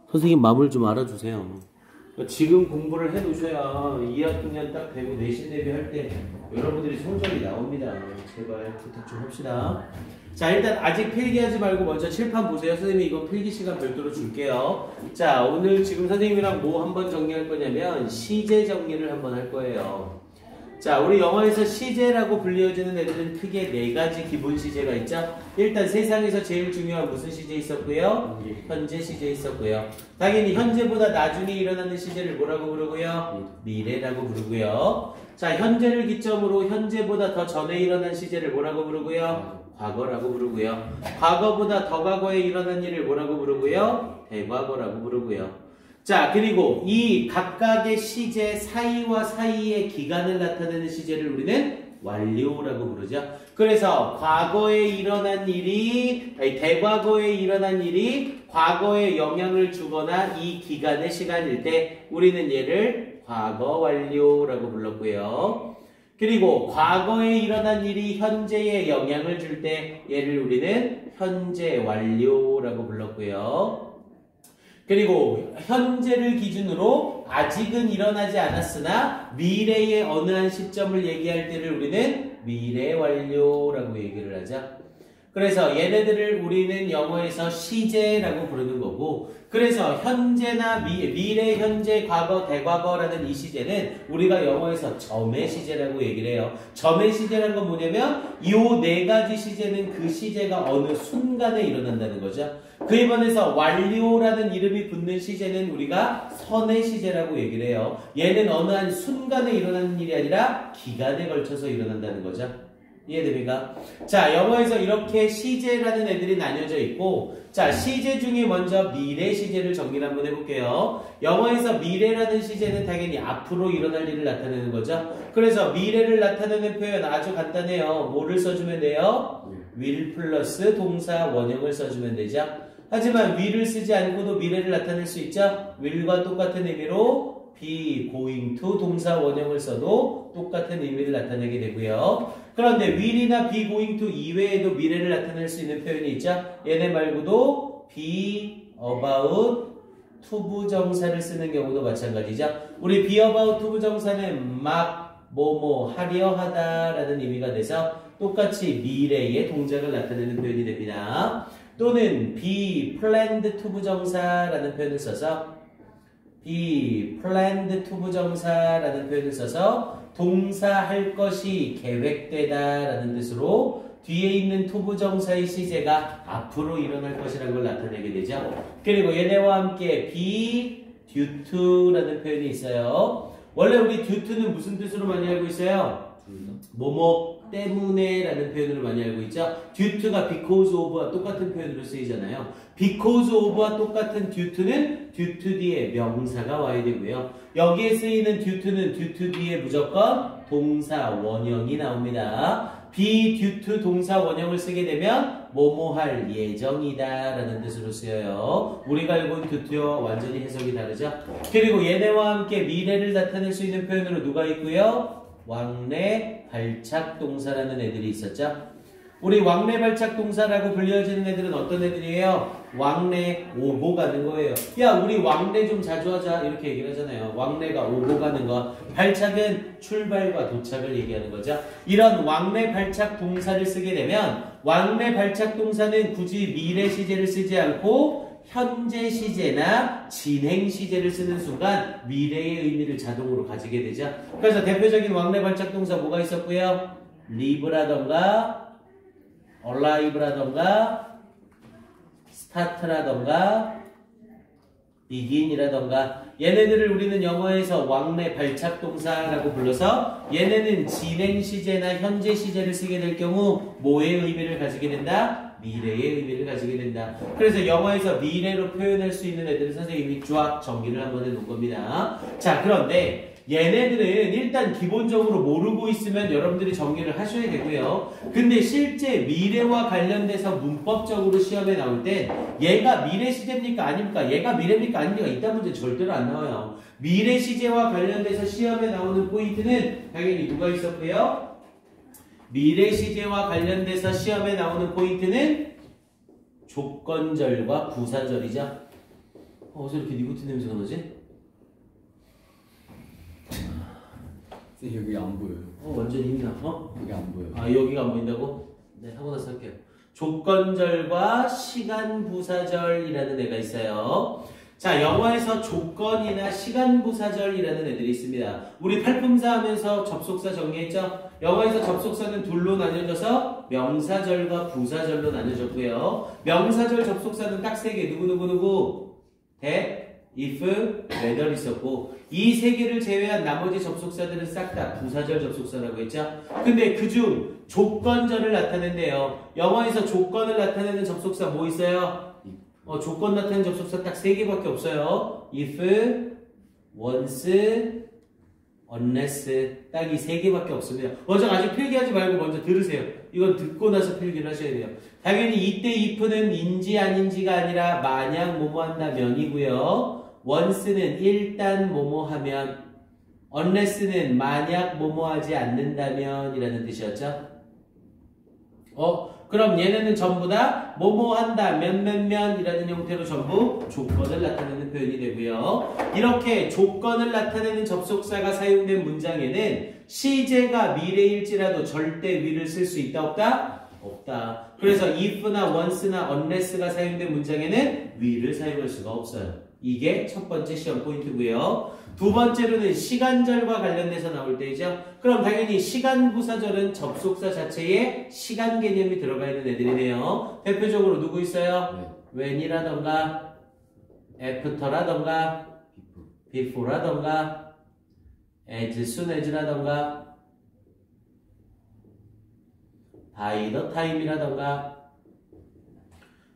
선생님 마음을 좀 알아주세요. 지금 공부를 해 놓으셔야 2학년 딱 되고 내신 대비할 때 여러분들이 성적이 나옵니다. 제발 부탁 좀 합시다. 자, 일단 아직 필기하지 말고 먼저 칠판 보세요. 선생님이 이거 필기 시간 별도로 줄게요. 자, 오늘 지금 선생님이랑 뭐 한번 정리할 거냐면 시제 정리를 한번 할 거예요. 자, 우리 영어에서 시제라고 불리워지는 애들은 크게 4가지 기본 시제가 있죠. 일단 세상에서 제일 중요한 무슨 시제 있었고요? 현재 시제 있었고요. 당연히 현재보다 나중에 일어나는 시제를 뭐라고 부르고요? 미래라고 부르고요. 자, 현재를 기점으로 현재보다 더 전에 일어난 시제를 뭐라고 부르고요? 과거라고 부르고요. 과거보다 더 과거에 일어난 일을 뭐라고 부르고요? 대과거라고 부르고요. 자, 그리고 이 각각의 시제 사이와 사이의 기간을 나타내는 시제를 우리는 완료라고 부르죠. 그래서 과거에 일어난 일이, 대과거에 일어난 일이 과거에 영향을 주거나 이 기간의 시간일 때 우리는 얘를 과거 완료라고 불렀고요. 그리고 과거에 일어난 일이 현재에 영향을 줄 때 얘를 우리는 현재 완료라고 불렀고요. 그리고 현재를 기준으로 아직은 일어나지 않았으나 미래의 어느 한 시점을 얘기할 때를 우리는 미래 완료라고 얘기를 하죠. 그래서 얘네들을 우리는 영어에서 시제라고 부르는 거고, 그래서 현재나 미래, 현재, 과거, 대과거라는 이 시제는 우리가 영어에서 점의 시제라고 얘기를 해요. 점의 시제라는 건 뭐냐면 이 4가지 시제는 그 시제가 어느 순간에 일어난다는 거죠. 그에 반해서 완료라는 이름이 붙는 시제는 우리가 선의 시제라고 얘기를 해요. 얘는 어느 한 순간에 일어나는 일이 아니라 기간에 걸쳐서 일어난다는 거죠. 이해됩니까? 자, 영어에서 이렇게 시제라는 애들이 나뉘어져 있고, 자, 시제 중에 먼저 미래 시제를 정리를 한번 해볼게요. 영어에서 미래라는 시제는 당연히 앞으로 일어날 일을 나타내는 거죠. 그래서 미래를 나타내는 표현 아주 간단해요. 뭐를 써주면 돼요? will 플러스 동사 원형을 써주면 되죠. 하지만 will을 쓰지 않고도 미래를 나타낼 수 있죠. will과 똑같은 의미로 be going to 동사 원형을 써도 똑같은 의미를 나타내게 되고요. 그런데 will이나 be going to 이외에도 미래를 나타낼 수 있는 표현이 있죠. 얘네 말고도 be about to 부정사를 쓰는 경우도 마찬가지죠. 우리 be about to 부정사는 막 뭐뭐 하려 하다 라는 의미가 돼서 똑같이 미래의 동작을 나타내는 표현이 됩니다. 또는 be planned to 부정사라는 표현을 써서 be planned to 부정사라는 표현을 써서 동사 할 것이 계획되다 라는 뜻으로 뒤에 있는 to 부정사의 시제가 앞으로 일어날 것이라는 걸 나타내게 되죠. 그리고 얘네와 함께 be due to 라는 표현이 있어요. 원래 우리 due to는 무슨 뜻으로 많이 알고 있어요? 뭐뭐 때문에 라는 표현으로 많이 알고 있죠. due to가 because of와 똑같은 표현으로 쓰이잖아요. because of와 똑같은 due to는 due to 뒤에 명사가 와야 되고요. 여기에 쓰이는 due to는 due to 뒤에 무조건 동사 원형이 나옵니다. be due to 동사 원형을 쓰게 되면 뭐뭐 할 예정이다 라는 뜻으로 쓰여요. 우리가 알고 있는 due to와 완전히 해석이 다르죠. 그리고 얘네와 함께 미래를 나타낼 수 있는 표현으로 누가 있고요? 왕래 발착 동사라는 애들이 있었죠. 우리 왕래 발착 동사라고 불려지는 애들은 어떤 애들이에요? 왕래 오고 가는 거예요. 야, 우리 왕래 좀 자주 하자 이렇게 얘기를 하잖아요. 왕래가 오고 가는 거. 발착은 출발과 도착을 얘기하는 거죠. 이런 왕래 발착 동사를 쓰게 되면 왕래 발착 동사는 굳이 미래 시제를 쓰지 않고 현재 시제나 진행 시제를 쓰는 순간 미래의 의미를 자동으로 가지게 되죠. 그래서 대표적인 왕래 발착 동사 뭐가 있었고요? live라던가 alive라던가 start라던가 begin이라던가 얘네들을 우리는 영어에서 왕래 발착 동사라고 불러서 얘네는 진행 시제나 현재 시제를 쓰게 될 경우 뭐의 의미를 가지게 된다? 미래의 의미를 가지게 된다. 그래서 영어에서 미래로 표현할 수 있는 애들은 선생님이 쫙 정리를 한번 해놓은 겁니다. 자, 그런데 얘네들은 일단 기본적으로 모르고 있으면 여러분들이 정리를 하셔야 되고요. 근데 실제 미래와 관련돼서 문법적으로 시험에 나올 때 얘가 미래 시제입니까? 아닙니까? 얘가 미래입니까? 아닙니까? 이딴 문제 절대로 안 나와요. 미래 시제와 관련돼서 시험에 나오는 포인트는 당연히 누가 있었고요? 미래 시제와 관련돼서 시험에 나오는 포인트는 조건절과 부사절이죠. 어디서 이렇게 니코틴 냄새가 나지? 여기 안 보여요. 완전 힘나. 여기 안 보여요. 아, 여기가 안 보인다고? 네, 하고 나서 할게요. 조건절과 시간부사절이라는 애가 있어요. 자, 영어에서 조건이나 시간부사절이라는 애들이 있습니다. 우리 팔품사 하면서 접속사 정리했죠? 영어에서 접속사는 둘로 나뉘어져서 명사절과 부사절로 나뉘어졌고요. 명사절 접속사는 딱 세 개. 누구? that, if, whether 있었고, 이 세 개를 제외한 나머지 접속사들은 싹 다 부사절 접속사라고 했죠? 근데 그중 조건절을 나타낸대요. 영어에서 조건을 나타내는 접속사 뭐 있어요? 조건 나타내는 접속사 딱 세 개밖에 없어요. if, once, unless 딱 이 세 개밖에 없습니다. 먼저 아직 필기하지 말고 먼저 들으세요. 이건 듣고 나서 필기를 하셔야 돼요. 당연히 이때 if는 인지 아닌지가 아니라 만약 뭐뭐 한다면이고요. once는 일단 뭐뭐 하면, unless는 만약 뭐뭐 하지 않는다면 이라는 뜻이었죠. 그럼 얘네는 전부 다 뭐뭐 한다, 면이라는 형태로 전부 조건을 나타내는 표현이 되고요. 이렇게 조건을 나타내는 접속사가 사용된 문장에는 시제가 미래일지라도 절대 위를 쓸 수 있다, 없다? 없다. 그래서 if나 once나 unless가 사용된 문장에는 위를 사용할 수가 없어요. 이게 첫 번째 시험 포인트고요. 두 번째로는 시간절과 관련돼서 나올 때이죠. 그럼 당연히 시간부사절은 접속사 자체에 시간 개념이 들어가 있는 애들이네요. 대표적으로 누구 있어요? when이라던가 after라던가 before라던가 as soon as라던가 by the time이라던가.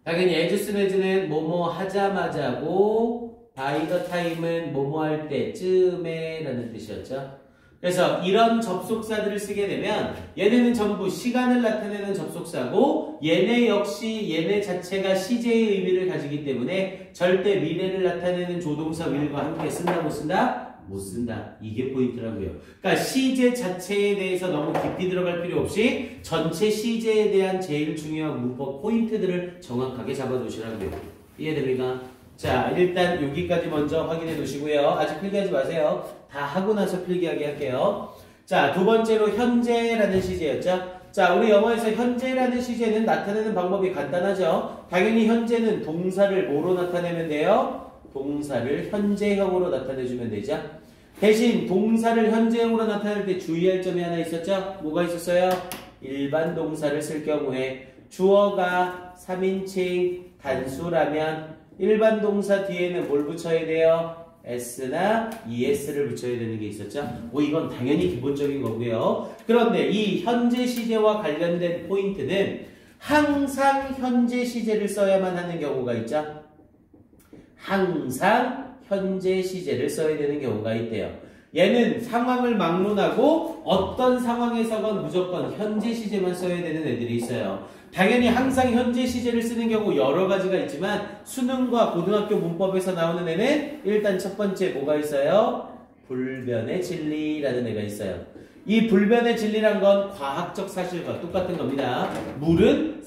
당연히 as soon as는 뭐뭐 하자마자고 by the time은 뭐뭐 할 때쯤에 라는 뜻이었죠. 그래서 이런 접속사들을 쓰게 되면 얘네는 전부 시간을 나타내는 접속사고 얘네 역시 얘네 자체가 시제의 의미를 가지기 때문에 절대 미래를 나타내는 조동사 will과 함께 쓴다 못 쓴다? 못 쓴다. 이게 포인트라고요. 그러니까 시제 자체에 대해서 너무 깊이 들어갈 필요 없이 전체 시제에 대한 제일 중요한 문법 포인트들을 정확하게 잡아두시라고요. 이해됩니까? 자, 일단 여기까지 먼저 확인해 두시고요. 아직 필기하지 마세요. 다 하고 나서 필기하게 할게요. 자, 두 번째로 현재라는 시제였죠. 자, 우리 영어에서 현재라는 시제는 나타내는 방법이 간단하죠. 당연히 현재는 동사를 뭐로 나타내면 돼요? 동사를 현재형으로 나타내주면 되죠. 대신 동사를 현재형으로 나타낼 때 주의할 점이 하나 있었죠? 뭐가 있었어요? 일반 동사를 쓸 경우에 주어가 3인칭 단수라면 일반 동사 뒤에는 뭘 붙여야 돼요? s나 es를 붙여야 되는 게 있었죠? 이건 당연히 기본적인 거고요. 그런데 이 현재 시제와 관련된 포인트는 항상 현재 시제를 써야만 하는 경우가 있죠? 항상 현재 시제를 써야 되는 경우가 있대요. 얘는 상황을 막론하고 어떤 상황에서건 무조건 현재 시제만 써야 되는 애들이 있어요. 당연히 항상 현재 시제를 쓰는 경우 여러 가지가 있지만 수능과 고등학교 문법에서 나오는 애는 일단 첫 번째 뭐가 있어요? 불변의 진리라는 애가 있어요. 이 불변의 진리란 건 과학적 사실과 똑같은 겁니다. 물은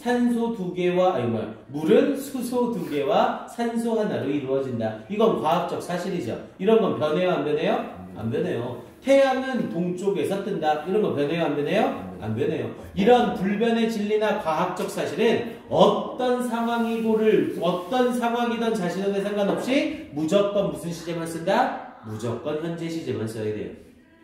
물은 수소 2개와 산소 하나로 이루어진다. 이건 과학적 사실이죠. 이런 건 변해요, 안 변해요? 안 변해요. 태양은 동쪽에서 뜬다. 이런 거 변해요, 안 변해요? 안 변해요. 이런 불변의 진리나 과학적 사실은 어떤 상황이든 자신에게 상관없이 무조건 무슨 시제만 쓴다? 무조건 현재 시제만 써야 돼요.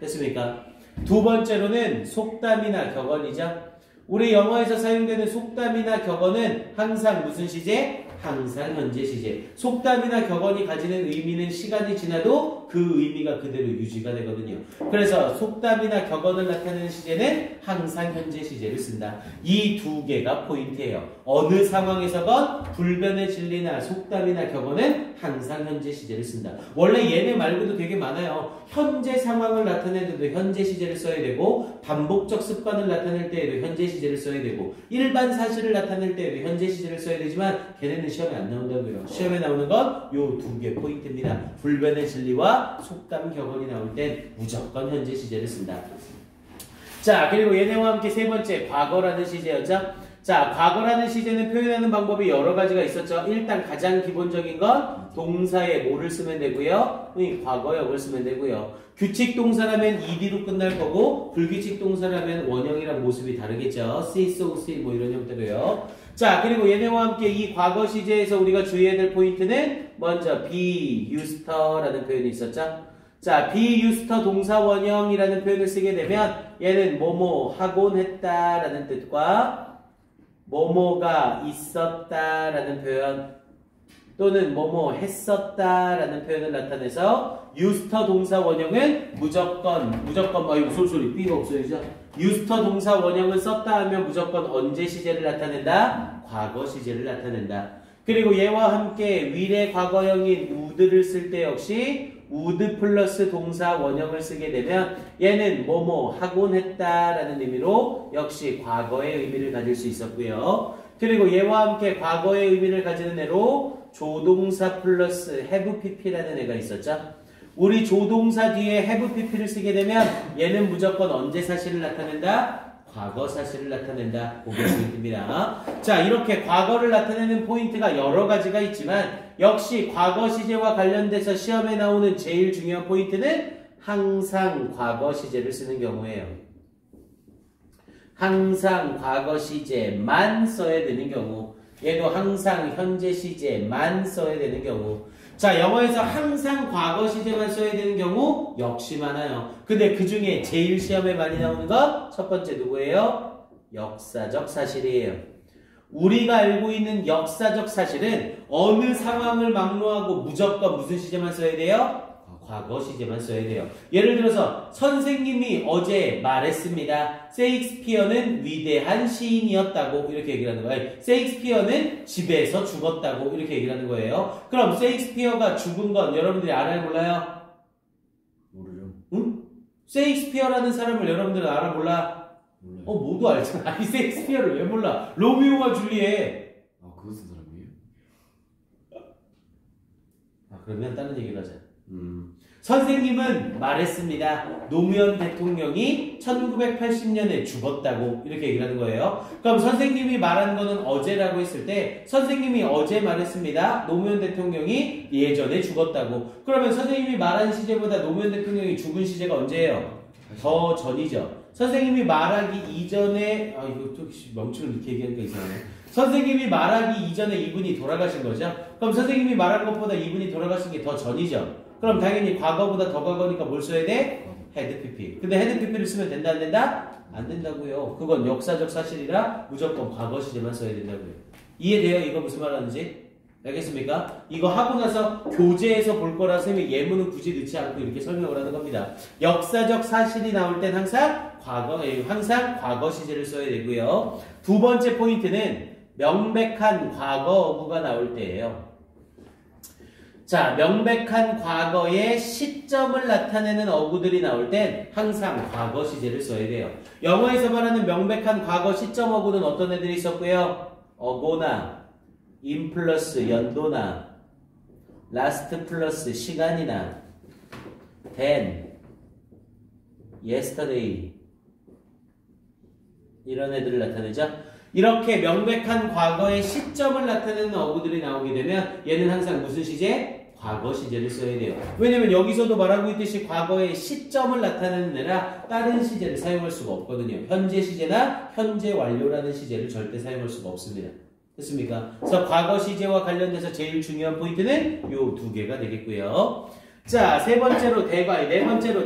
됐습니까? 두 번째로는 속담이나 격언이죠. 우리 영어에서 사용되는 속담이나 격언은 항상 무슨 시제? 항상 현재 시제. 속담이나 격언이 가지는 의미는 시간이 지나도 그 의미가 그대로 유지가 되거든요. 그래서 속담이나 격언을 나타내는 시제는 항상 현재 시제를 쓴다. 이 두 개가 포인트예요. 어느 상황에서건 불변의 진리나 속담이나 격언은 항상 현재 시제를 쓴다. 원래 얘네 말고도 되게 많아요. 현재 상황을 나타낼 때도 현재 시제를 써야 되고 반복적 습관을 나타낼 때에도 현재 시제를 써야 되고 일반 사실을 나타낼 때에도 현재 시제를 써야 되지만 걔네는 시험에 안 나온다고요. 시험에 나오는 건 요 두 개 포인트입니다. 불변의 진리와 속담 격언이 나올 땐 무조건 현재 시제를 쓴다. 자, 그리고 얘네와 함께 세 번째 과거라는 시제였죠. 자, 과거라는 시제는 표현하는 방법이 여러 가지가 있었죠. 일단 가장 기본적인 건 동사에 뭐를 쓰면 되고요. 과거역을 쓰면 되고요. 규칙 동사라면 ed로 끝날 거고 불규칙 동사라면 원형이랑 모습이 다르겠죠. see, so, see 뭐 이런 형태로요. 자, 그리고 얘네와 함께 이 과거 시제에서 우리가 주의해야 될 포인트는 먼저 be used라는 표현이 있었죠. 자, be used 동사 원형이라는 표현을 쓰게 되면 얘는 뭐뭐 하곤 했다라는 뜻과 뭐뭐가 있었다라는 표현 또는 뭐뭐 했었다라는 표현을 나타내서 used 동사 원형은 무조건 무슨 소리 B가 없어야죠. used 동사 원형을 썼다 하면 무조건 언제 시제를 나타낸다? 과거 시제를 나타낸다. 그리고 얘와 함께 will의 과거형인 would를 쓸 때 역시 would 플러스 동사 원형을 쓰게 되면 얘는 뭐뭐 하곤 했다라는 의미로 역시 과거의 의미를 가질 수 있었고요. 그리고 얘와 함께 과거의 의미를 가지는 애로 조동사 플러스 have pp라는 애가 있었죠. 우리 조동사 뒤에 have pp를 쓰게 되면 얘는 무조건 언제 사실을 나타낸다? 과거 사실을 나타낸다. 그게 포인트입니다. 자, 이렇게 과거를 나타내는 포인트가 여러 가지가 있지만 역시 과거 시제와 관련돼서 시험에 나오는 제일 중요한 포인트는 항상 과거 시제를 쓰는 경우예요. 항상 과거 시제만 써야 되는 경우. 얘도 항상 현재 시제만 써야 되는 경우. 자, 영어에서 항상 과거 시제만 써야 되는 경우 역시 많아요. 근데 그 중에 제일 시험에 많이 나오는 거 첫 번째 누구예요? 역사적 사실이에요. 우리가 알고 있는 역사적 사실은 어느 상황을 막론하고 무조건 무슨 시제만 써야 돼요? 과거 시제만 써야 돼요. 예를 들어서 선생님이 어제 말했습니다. 세익스피어는 위대한 시인이었다고 이렇게 얘기를 하는 거예요. 세익스피어는 집에서 죽었다고 이렇게 얘기를 하는 거예요. 그럼 세익스피어가 죽은 건 여러분들이 알아요 몰라요? 모르죠. 응? 세익스피어라는 사람을 여러분들은 알아 몰라? 몰라요. 모두 알잖아. 아니 세익스피어를 왜 몰라? 로미오와 줄리엣. 아, 그거 쓴 사람이에요? 아, 그러면 다른 얘기를 하자. 선생님은 말했습니다. 노무현 대통령이 1980년에 죽었다고 이렇게 얘기를 하는 거예요. 그럼 선생님이 말한 거는 어제라고 했을 때 선생님이 어제 말했습니다. 노무현 대통령이 예전에 죽었다고. 그러면 선생님이 말한 시제보다 노무현 대통령이 죽은 시제가 언제예요? 더 전이죠. 선생님이 말하기 이전에 이거 좀 멈추는 이렇게 얘기하니까 이상하네. 선생님이 말하기 이전에 이분이 돌아가신 거죠. 그럼 선생님이 말한 것보다 이분이 돌아가신 게 더 전이죠. 그럼 당연히 과거보다 더 과거니까 뭘 써야 돼? had pp. 근데 had pp를 쓰면 된다 안 된다? 안 된다고요. 그건 역사적 사실이라 무조건 과거 시제만 써야 된다고요. 이해돼요? 이거 무슨 말 하는지? 알겠습니까? 이거 하고 나서 교재에서 볼 거라 쌤이 예문은 굳이 넣지 않고 이렇게 설명을 하는 겁니다. 역사적 사실이 나올 땐 항상 과거 시제를 써야 되고요. 두 번째 포인트는 명백한 과거 어구가 나올 때예요. 자, 명백한 과거의 시점을 나타내는 어구들이 나올 땐 항상 과거 시제를 써야 돼요. 영어에서 말하는 명백한 과거 시점 어구는 어떤 애들이 있었고요? 어고나, in 플러스 연도나, last 플러스 시간이나, then, yesterday 이런 애들을 나타내죠. 이렇게 명백한 과거의 시점을 나타내는 어구들이 나오게 되면 얘는 항상 무슨 시제? 과거 시제를 써야 돼요. 왜냐면 여기서도 말하고 있듯이 과거의 시점을 나타내는 애라 다른 시제를 사용할 수가 없거든요. 현재 시제나 현재 완료라는 시제를 절대 사용할 수가 없습니다. 됐습니까? 그래서 과거 시제와 관련돼서 제일 중요한 포인트는 요 두 개가 되겠고요. 자, 네 번째로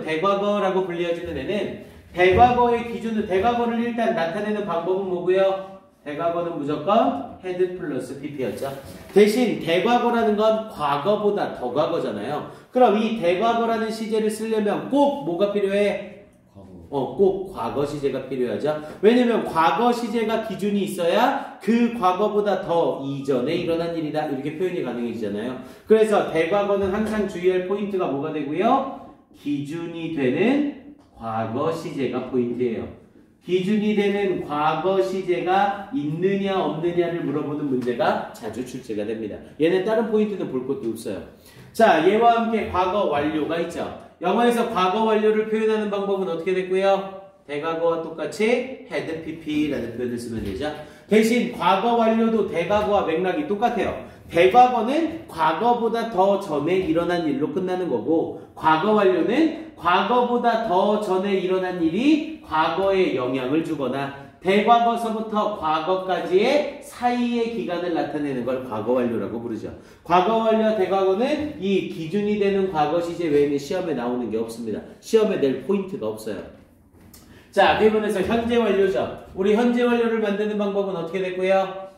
대과거라고 불리어지는 애는 대과거의 기준은 대과거를 일단 나타내는 방법은 뭐고요? 대과거는 무조건 had 플러스 pp였죠. 대신 대과거라는 건 과거보다 더 과거잖아요. 그럼 이 대과거라는 시제를 쓰려면 꼭 뭐가 필요해? 꼭 과거 시제가 필요하죠. 왜냐면 과거 시제가 기준이 있어야 그 과거보다 더 이전에 일어난 일이다. 이렇게 표현이 가능해지잖아요. 그래서 대과거는 항상 주의할 포인트가 뭐가 되고요? 기준이 되는 과거 시제가 포인트예요. 기준이 되는 과거 시제가 있느냐 없느냐를 물어보는 문제가 자주 출제가 됩니다. 얘는 다른 포인트는 볼 것도 없어요. 자, 얘와 함께 과거 완료가 있죠. 영어에서 과거 완료를 표현하는 방법은 어떻게 됐고요? 대과거와 똑같이 had pp라는 표현을 쓰면 되죠. 대신 과거 완료도 대과거와 맥락이 똑같아요. 대과거는 과거보다 더 전에 일어난 일로 끝나는 거고 과거 완료는 과거보다 더 전에 일어난 일이 과거에 영향을 주거나 대과거서부터 과거까지의 사이의 기간을 나타내는 걸 과거 완료라고 부르죠. 과거 완료와 대과거는 이 기준이 되는 과거 시제 외에는 시험에 나오는 게 없습니다. 시험에 낼 포인트가 없어요. 자, 대본에서 현재 완료죠. 우리 현재 완료를 만드는 방법은 어떻게 됐고요?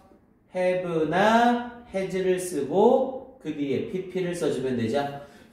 have나 has를 쓰고 그 뒤에 pp를 써주면 되죠.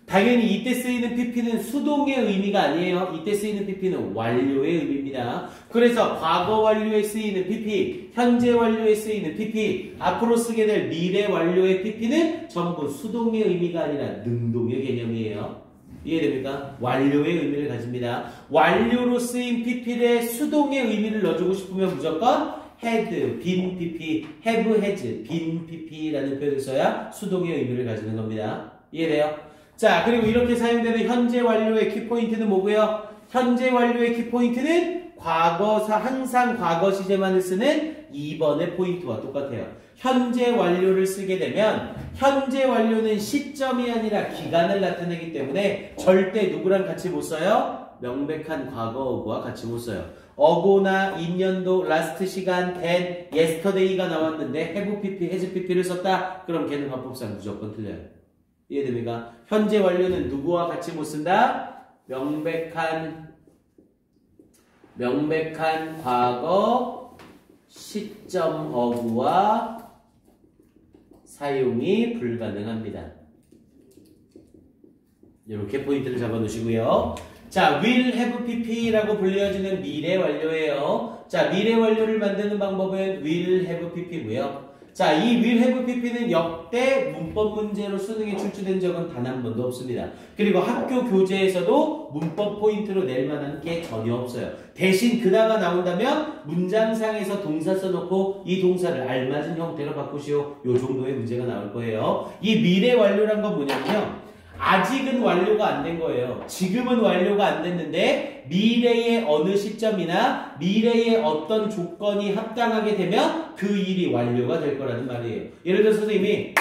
당연히 이때 쓰이는 pp는 수동의 의미가 아니에요. 이때 쓰이는 pp는 완료의 의미입니다. 그래서 과거 완료에 쓰이는 pp, 현재 완료에 쓰이는 pp, 앞으로 쓰게 될 미래 완료의 pp는 전부 수동의 의미가 아니라 능동의 개념이에요. 이해됩니까? 완료의 의미를 가집니다. 완료로 쓰인 pp에 수동의 의미를 넣어주고 싶으면 무조건 had, 빈 pp, have, has, 빈 pp라는 표현을 써야 수동의 의미를 가지는 겁니다. 이해돼요? 자, 그리고 이렇게 사용되는 현재 완료의 키포인트는 뭐고요? 현재 완료의 키포인트는 과거사, 항상 과거 시제만을 쓰는 2번의 포인트와 똑같아요. 현재 완료를 쓰게 되면 현재 완료는 시점이 아니라 기간을 나타내기 때문에 절대 누구랑 같이 못 써요? 명백한 과거 어구와 같이 못 써요. 어고나 인년도, 라스트 시간, 된, yesterday가 나왔는데 have pp, has pp를 썼다? 그럼 걔는 화법상 무조건 틀려요. 이해됩니까? 현재 완료는 누구와 같이 못 쓴다? 명백한 과거 시점 어구와 사용이 불가능합니다. 이렇게 포인트를 잡아 놓으시고요. 자, will have pp라고 불려지는 미래 완료예요. 자, 미래 완료를 만드는 방법은 will have pp고요. 자, 이 will have pp는 역대 문법 문제로 수능에 출제된 적은 단 한 번도 없습니다. 그리고 학교 교재에서도 문법 포인트로 낼 만한 게 전혀 없어요. 대신 그나마 나온다면 문장상에서 동사 써놓고 이 동사를 알맞은 형태로 바꾸시오. 요 정도의 문제가 나올 거예요. 이 미래 완료란 건 뭐냐면요. 아직은 완료가 안 된 거예요. 지금은 완료가 안 됐는데 미래의 어느 시점이나 미래의 어떤 조건이 합당하게 되면 그 일이 완료가 될 거라는 말이에요. 예를 들어서 선생님이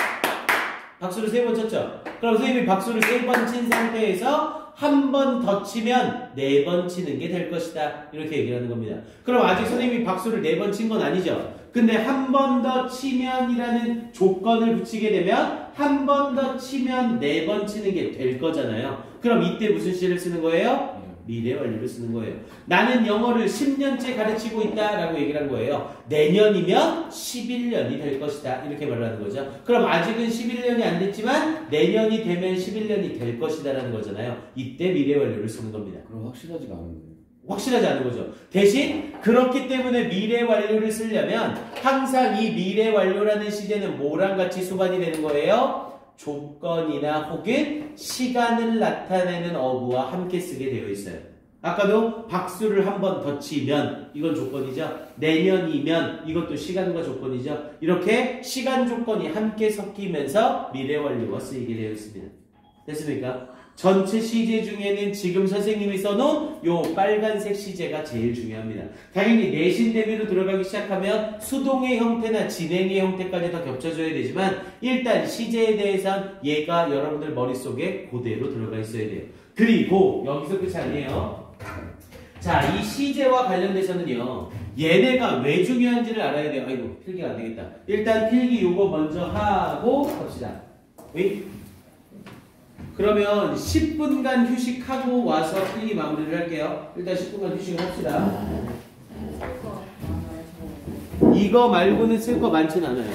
박수를 3번 쳤죠. 그럼 선생님이 박수를 3번 친 상태에서 한 번 더 치면 4번 치는 게 될 것이다. 이렇게 얘기하는 겁니다. 그럼 아직 선생님이 박수를 4번 친 건 아니죠. 근데 한 번 더 치면이라는 조건을 붙이게 되면 한 번 더 치면 4번 치는 게 될 거잖아요. 그럼 이때 무슨 시를 쓰는 거예요? 미래 완료를 쓰는 거예요. 나는 영어를 10년째 가르치고 있다라고 얘기를 한 거예요. 내년이면 11년이 될 것이다. 이렇게 말을 하는 거죠. 그럼 아직은 11년이 안 됐지만 내년이 되면 11년이 될 것이다라는 거잖아요. 이때 미래 완료를 쓰는 겁니다. 그럼 확실하지가 않은데. 확실하지 않은 거죠. 대신 그렇기 때문에 미래 완료를 쓰려면 항상 이 미래 완료라는 시제는 뭐랑 같이 수반이 되는 거예요? 조건이나 혹은 시간을 나타내는 어구와 함께 쓰게 되어 있어요. 아까도 박수를 한 번 더 치면 이건 조건이죠. 내년이면 이것도 시간과 조건이죠. 이렇게 시간 조건이 함께 섞이면서 미래 완료가 쓰이게 되어 있습니다. 됐습니까? 전체 시제 중에는 지금 선생님이 써놓은 요 빨간색 시제가 제일 중요합니다. 당연히 내신 대비로 들어가기 시작하면 수동의 형태나 진행의 형태까지 다 겹쳐져야 되지만 일단 시제에 대해선 얘가 여러분들 머릿속에 그대로 들어가 있어야 돼요. 그리고 여기서 끝이 아니에요. 자, 이 시제와 관련돼서는요. 얘네가 왜 중요한지를 알아야 돼요. 아이고, 필기가 안 되겠다. 일단 필기 요거 먼저 하고 갑시다. 왜? 그러면 10분간 휴식하고 와서 필기 마무리를 할게요. 일단 10분간 휴식을 합시다. 이거 말고는 쓸 거 많진 않아요.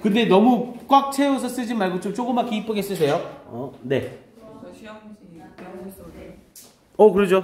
근데 너무 꽉 채워서 쓰지 말고 좀 조그맣게 이쁘게 쓰세요. 네. 시험지 배우고 있어요. 그러죠.